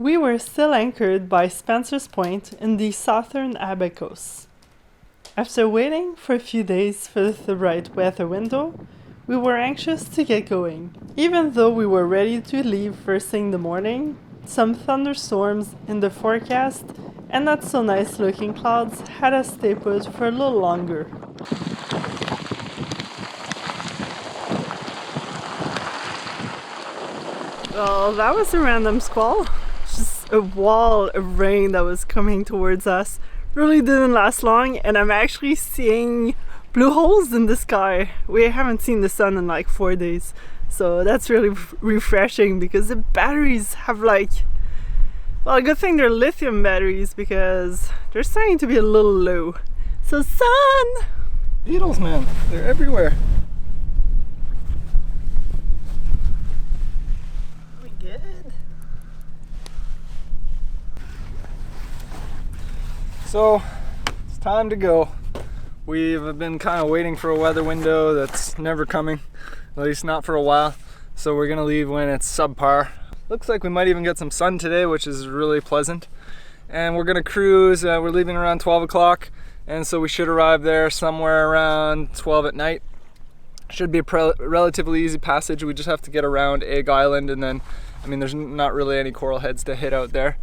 We were still anchored by Spencer's Point in the Southern Abacos. After waiting for a few days for the right weather window, we were anxious to get going. Even though we were ready to leave first thing in the morning, some thunderstorms in the forecast and not so nice looking clouds had us stay put for a little longer. Well, that was a random squall. Just a wall of rain that was coming towards us. Really didn't last long, and I'm actually seeing blue holes in the sky. We haven't seen the sun in like 4 days, so that's really refreshing because the batteries have like, well, a good thing they're lithium batteries because they're starting to be a little low. So sun! Beetles, man, they're everywhere. We good? So it's time to go. We've been kind of waiting for a weather window that's never coming, at least not for a while. So we're gonna leave when it's subpar. Looks like we might even get some sun today, which is really pleasant. And we're gonna cruise. We're leaving around 12 o'clock, and so we should arrive there somewhere around 12 at night. Should be a relatively easy passage. We just have to get around Egg Island, and then, I mean, there's not really any coral heads to hit out there.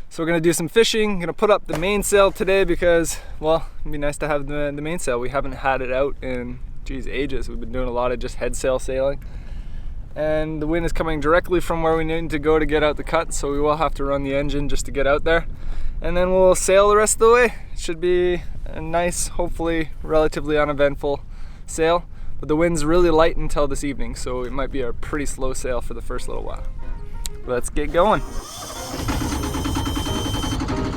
So we're gonna do some fishing. Gonna put up the mainsail today because, well, it'd be nice to have the mainsail. We haven't had it out in, geez, ages. We've been doing a lot of just head sail sailing. And the wind is coming directly from where we need to go to get out the cut, so we will have to run the engine just to get out there. And then we'll sail the rest of the way. It should be a nice, hopefully relatively uneventful sail. But the wind's really light until this evening, so it might be a pretty slow sail for the first little while. Let's get going.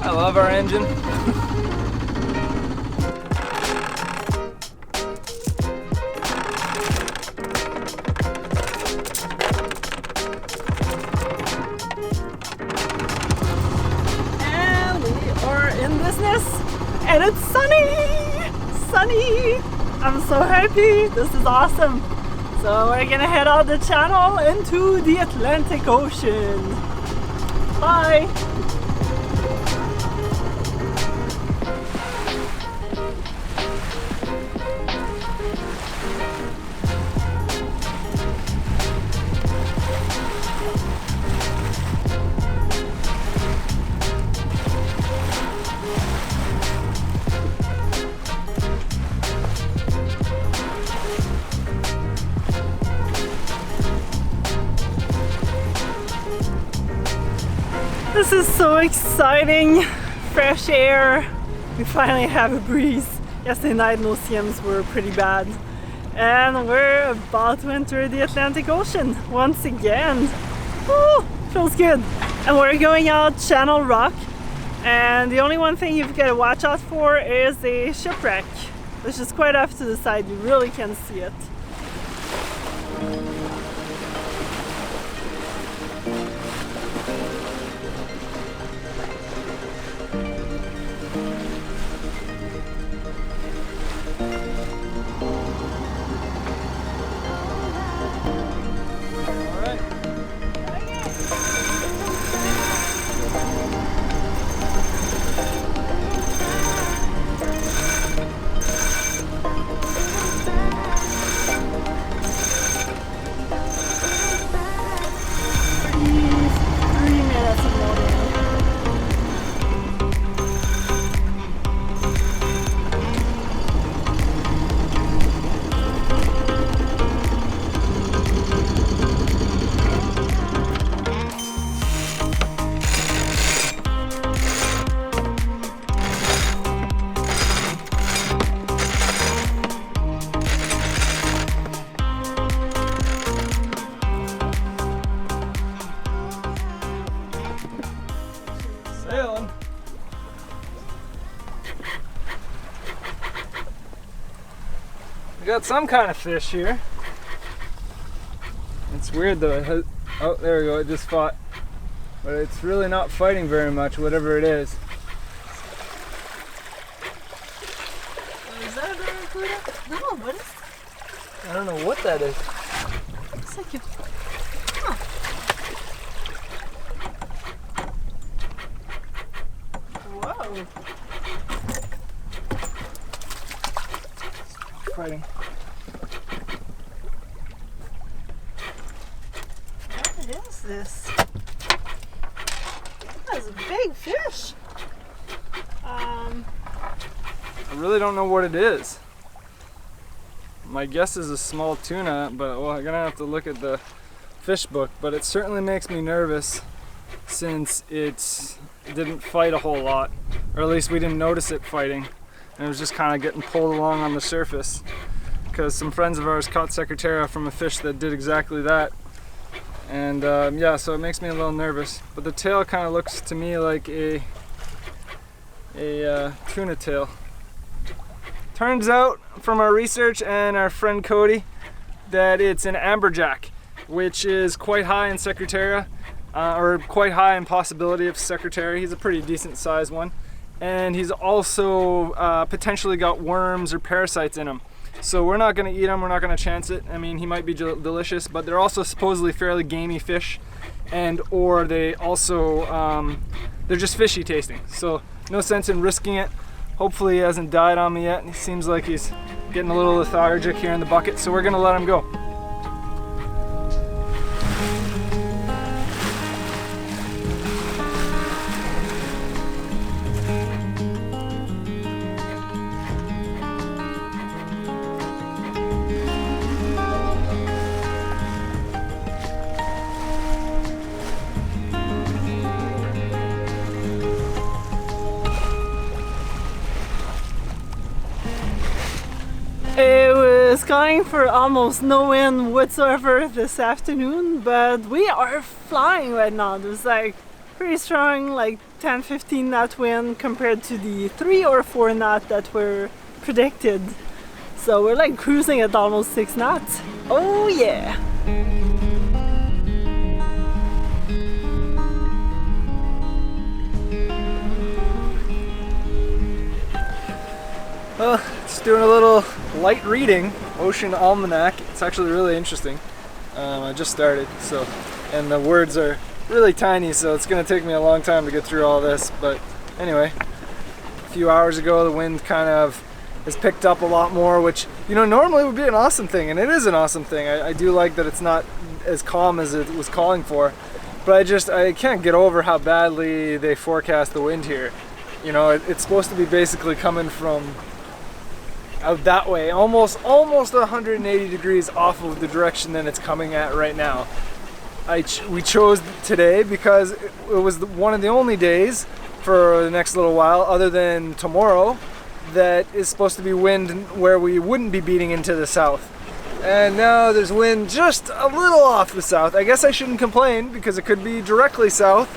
I love our engine. And we are in business, and it's sunny! Sunny! I'm so happy, this is awesome. So we're gonna head out the channel into the Atlantic Ocean. Bye! This is so exciting! Fresh air! We finally have a breeze. Yesterday night no CMs were pretty bad. And we're about to enter the Atlantic Ocean once again. Woo! Feels good! And we're going out Channel Rock. And the only one thing you've got to watch out for is a shipwreck. It's just quite off to the side, you really can't see it. Sailing. We got some kind of fish here. It's weird though. It has, oh, there we go. It just fought. But it's really not fighting very much, whatever it is. Is that a barracuda? No, what is that? I don't know what that is. Looks like it. Huh. Fighting. What is this? That's a big fish. I really don't know what it is. My guess is a small tuna, but well, I'm gonna have to look at the fish book, but it certainly makes me nervous since it didn't fight a whole lot, or at least we didn't notice it fighting, and it was just kind of getting pulled along on the surface because some friends of ours caught Secretera from a fish that did exactly that. And yeah, so it makes me a little nervous, but the tail kind of looks to me like a tuna tail. Turns out from our research and our friend Cody that it's an amberjack, which is quite high in Secretera, or quite high in possibility of Secretera. He's a pretty decent sized one, and he's also potentially got worms or parasites in him. So we're not going to eat him, we're not going to chance it. I mean, he might be delicious, but they're also supposedly fairly gamey fish, and or they also they're just fishy tasting, so no sense in risking it. Hopefully he hasn't died on me yet. He seems like he's getting a little lethargic here in the bucket, so we're gonna let him go. It was going for almost no wind whatsoever this afternoon, but we are flying right now. There's like pretty strong, like 10-15 knot wind compared to the 3 or 4 knot that were predicted. So we're like cruising at almost 6 knots. Oh yeah! Well, just doing a little light reading, Ocean Almanac. It's actually really interesting. I just started, so, and the words are really tiny, so it's going to take me a long time to get through all this. But anyway, a few hours ago the wind kind of has picked up a lot more, which, you know, normally would be an awesome thing, and it is an awesome thing. I do like that it's not as calm as it was calling for, but I can't get over how badly they forecast the wind here. You know, it's supposed to be basically coming from out that way, almost 180 degrees off of the direction that it's coming at right now. We chose today because it was one of the only days for the next little while, other than tomorrow, that is supposed to be wind where we wouldn't be beating into the south. And now there's wind just a little off the south. I guess I shouldn't complain because it could be directly south.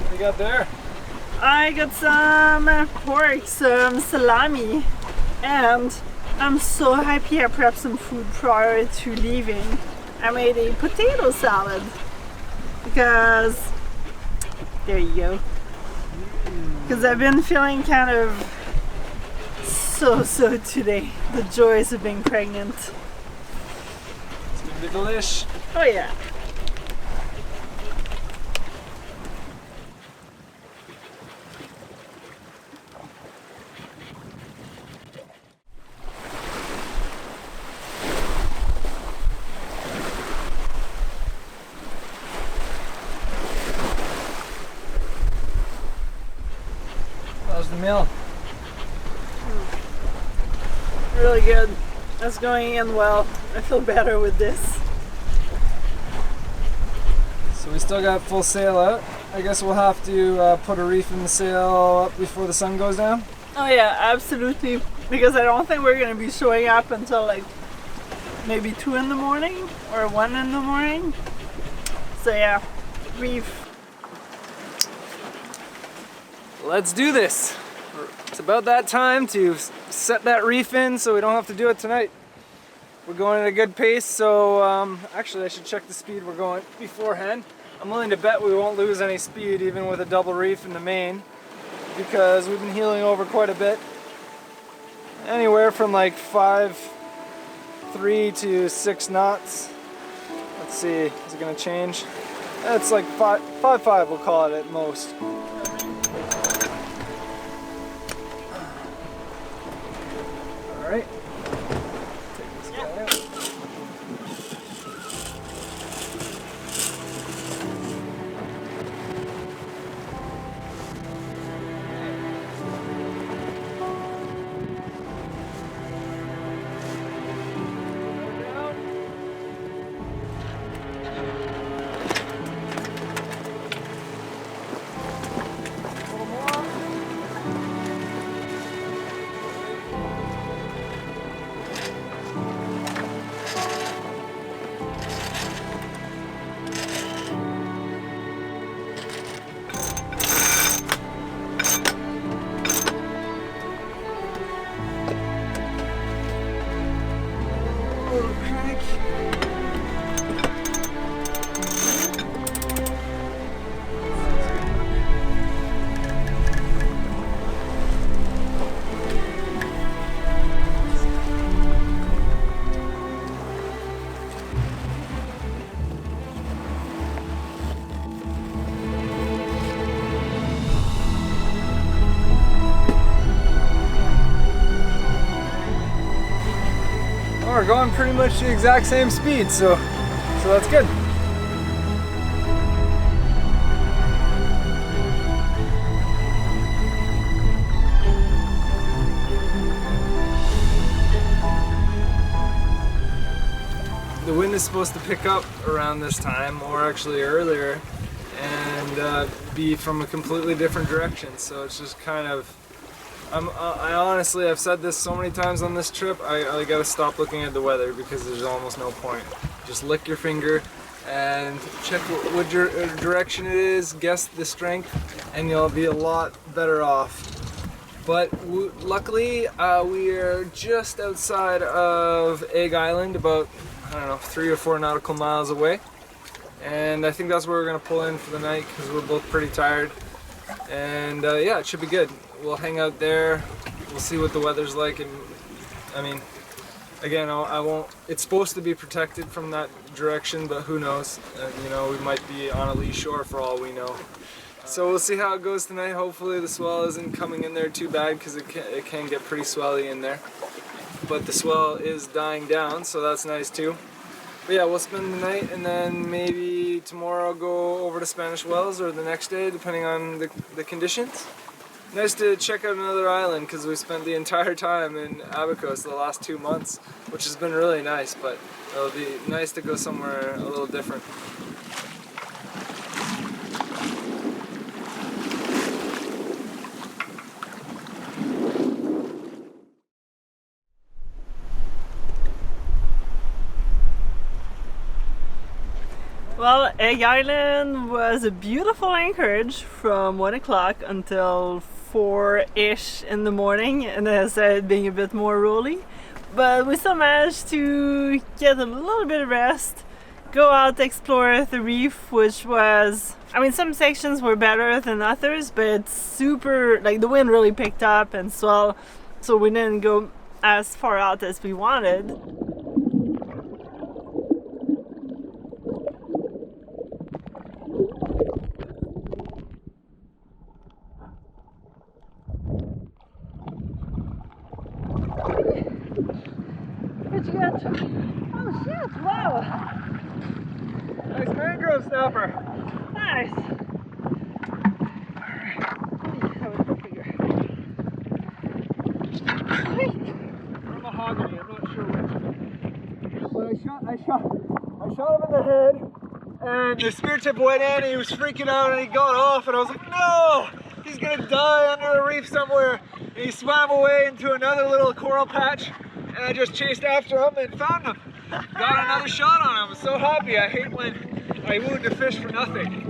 What do you got there? I got some pork, some salami, and I'm so happy I prepped some food prior to leaving. I made a potato salad because, there you go, because I've been feeling kind of so today, the joys of being pregnant. It's gonna be delish. Oh yeah. How's the meal? Really good. That's going in well. I feel better with this. So we still got full sail out. I guess we'll have to put a reef in the sail up before the sun goes down. Oh yeah, absolutely. Because I don't think we're going to be showing up until like maybe 2 in the morning or 1 in the morning. So yeah, reef. Let's do this. It's about that time to set that reef in so we don't have to do it tonight. We're going at a good pace, so actually I should check the speed we're going beforehand. I'm willing to bet we won't lose any speed even with a double reef in the main, because we've been heeling over quite a bit. Anywhere from like 5.3 to 6 knots. Let's see, is it gonna change? That's like 5.5, we'll call it at most. All right. Take this guy out. We're going pretty much the exact same speed, so that's good. The wind is supposed to pick up around this time, or actually earlier, and be from a completely different direction. So it's just kind of, I honestly, I've said this so many times on this trip, I gotta stop looking at the weather because there's almost no point. Just lick your finger and check what direction it is, guess the strength, and you'll be a lot better off. But luckily, we are just outside of Egg Island, about, I don't know, 3 or 4 nautical miles away. And I think that's where we're gonna pull in for the night because we're both pretty tired. And yeah, it should be good. We'll hang out there, we'll see what the weather's like, and I mean, again, I won't, it's supposed to be protected from that direction, but who knows, you know, we might be on a lee shore for all we know. So we'll see how it goes tonight. Hopefully the swell isn't coming in there too bad, because it can get pretty swelly in there, but the swell is dying down, so that's nice too. But yeah, we'll spend the night, and then maybe tomorrow I'll go over to Spanish Wells, or the next day, depending on the conditions. Nice to check out another island, because we spent the entire time in Abacos the last 2 months, which has been really nice, but it'll be nice to go somewhere a little different. Well, Egg Island was a beautiful anchorage from 1 o'clock until 4-ish in the morning, and then it started being a bit more rolly. But we still managed to get a little bit of rest, go out to explore the reef, which was, I mean, some sections were better than others, but it's super, like the wind really picked up and swell, so we didn't go as far out as we wanted. What'd you get? Oh shit, wow! Nice mangrove snapper! Nice! Alright, that was bigger. Sweet! Or mahogany, I'm not sure which. But I shot him in the head, and the spear tip went in, and he was freaking out, and he got off, and I was like, no! He's gonna die under a reef somewhere. And he swam away into another little coral patch, and I just chased after him and found him. Got another shot on him. I was so happy. I hate when I wound a fish for nothing.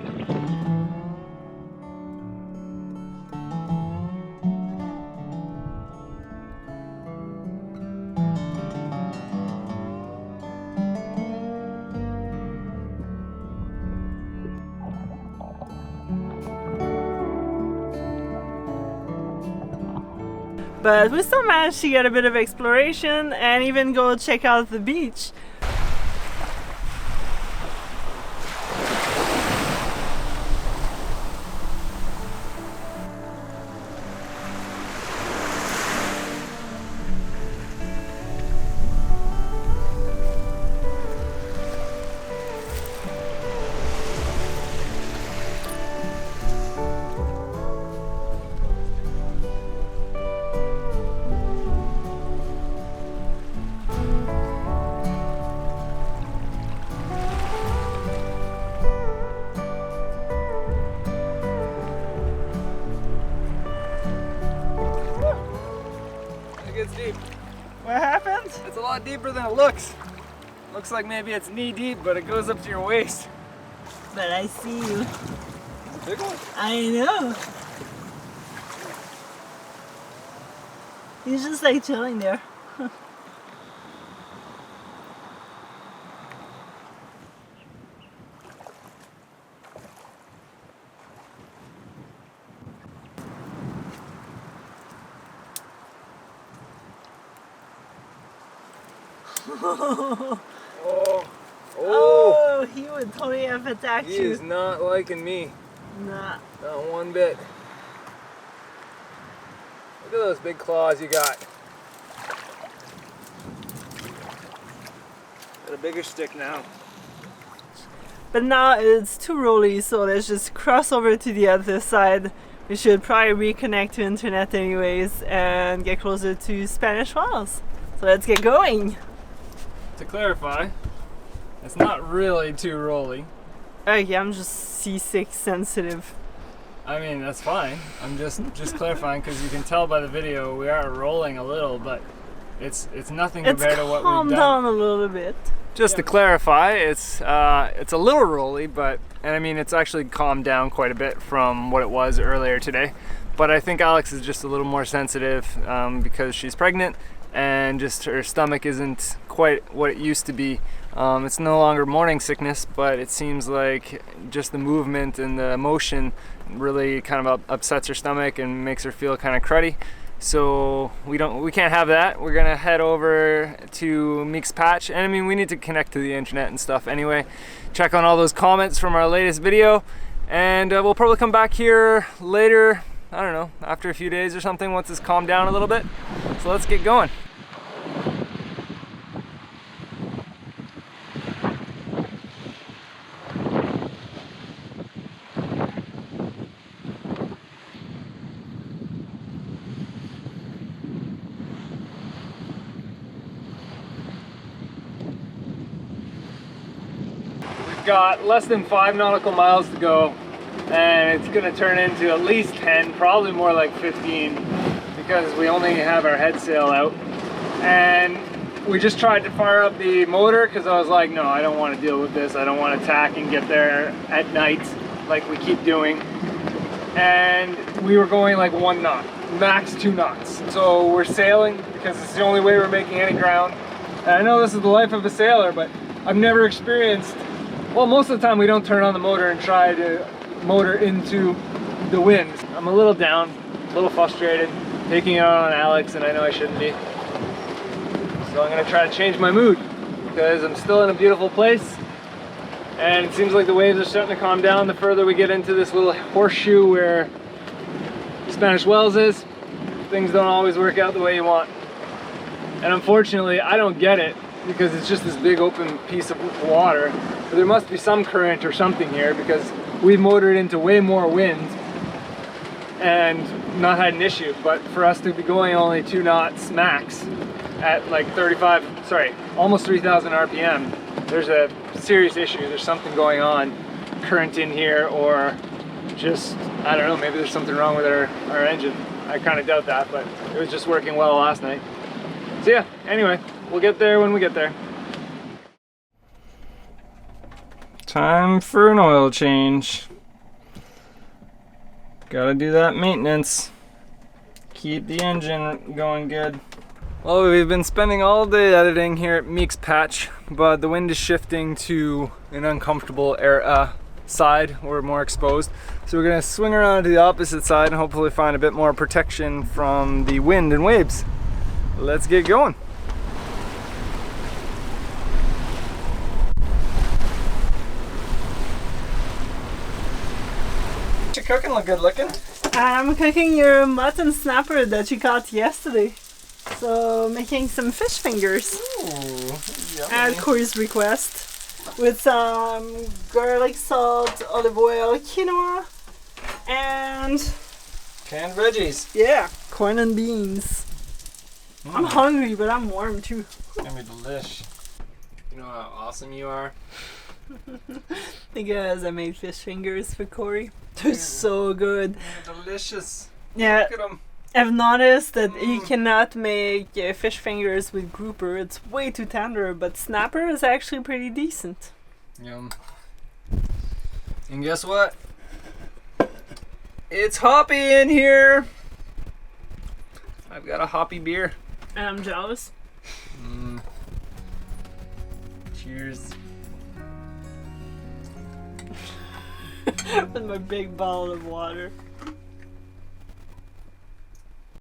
But we still managed to get a bit of exploration and even go check out the beach. lot deeper than it looks. Looks like maybe it's knee deep, but it goes up to your waist. But I see you. It's a big one. I know. He's just like chilling there. Oh, he would totally have attacked you. He is not liking me. Nah. Not one bit. Look at those big claws you got. Got a bigger stick now. But now it's too rolly, so let's just cross over to the other side. We should probably reconnect to internet anyways and get closer to Spanish Wells. So let's get going. To clarify, it's not really too rolly. Okay, I'm just seasick sensitive. I mean, that's fine. I'm just clarifying because you can tell by the video we are rolling a little, but it's nothing compared to what we've done. Calm down a little bit. Just to clarify, it's a little rolly, and I mean it's actually calmed down quite a bit from what it was earlier today. But I think Alex is just a little more sensitive because she's pregnant and just her stomach isn't quite what it used to be. It's no longer morning sickness, but it seems like just the movement and the emotion really kind of upsets her stomach and makes her feel kind of cruddy. So we can't have that. We're gonna head over to Meeks Patch, and I mean we need to connect to the internet and stuff anyway. Check on all those comments from our latest video, and we'll probably come back here later, I don't know, after a few days or something, once it's calmed down a little bit. So let's get going. Got less than 5 nautical miles to go, and it's gonna turn into at least 10, probably more like 15, because we only have our head sail out. And we just tried to fire up the motor because I was like, no, I don't want to deal with this. I don't want to tack and get there at night like we keep doing. And we were going like 1 knot, max 2 knots. So we're sailing because it's the only way we're making any ground. And I know this is the life of a sailor, but I've never experienced. Well, most of the time we don't turn on the motor and try to motor into the wind. I'm a little down, a little frustrated, taking it out on Alex, and I know I shouldn't be. So I'm gonna try to change my mood because I'm still in a beautiful place, and it seems like the waves are starting to calm down the further we get into this little horseshoe where Spanish Wells is. Things don't always work out the way you want. And unfortunately, I don't get it because it's just this big open piece of water. But there must be some current or something here because we've motored into way more wind and not had an issue. But for us to be going only 2 knots max at like almost 3,000 RPM, there's a serious issue. There's something going on, current in here, or just, I don't know, maybe there's something wrong with our engine. I kind of doubt that, but it was just working well last night. So yeah, anyway, we'll get there when we get there. Time for an oil change. Gotta do that maintenance. Keep the engine going good. Well, we've been spending all day editing here at Meeks Patch, but the wind is shifting to an uncomfortable side. We're more exposed. So we're gonna swing around to the opposite side and hopefully find a bit more protection from the wind and waves. Let's get going. What you cooking? Look good looking. I'm cooking your mutton snapper that you caught yesterday. So making some fish fingers. Ooh, at Corey's request. With some garlic salt, olive oil, quinoa, and canned veggies. Yeah, corn and beans. I'm hungry, but I'm warm too. It's gonna be delish. You know how awesome you are? Because I made fish fingers for Corey. They're so good. They're delicious. Yeah. Look at them. I've noticed that you cannot make fish fingers with grouper. It's way too tender, but snapper is actually pretty decent. Yum. And guess what? It's hoppy in here. I've got a hoppy beer. And I'm jealous. Cheers. With my big bottle of water.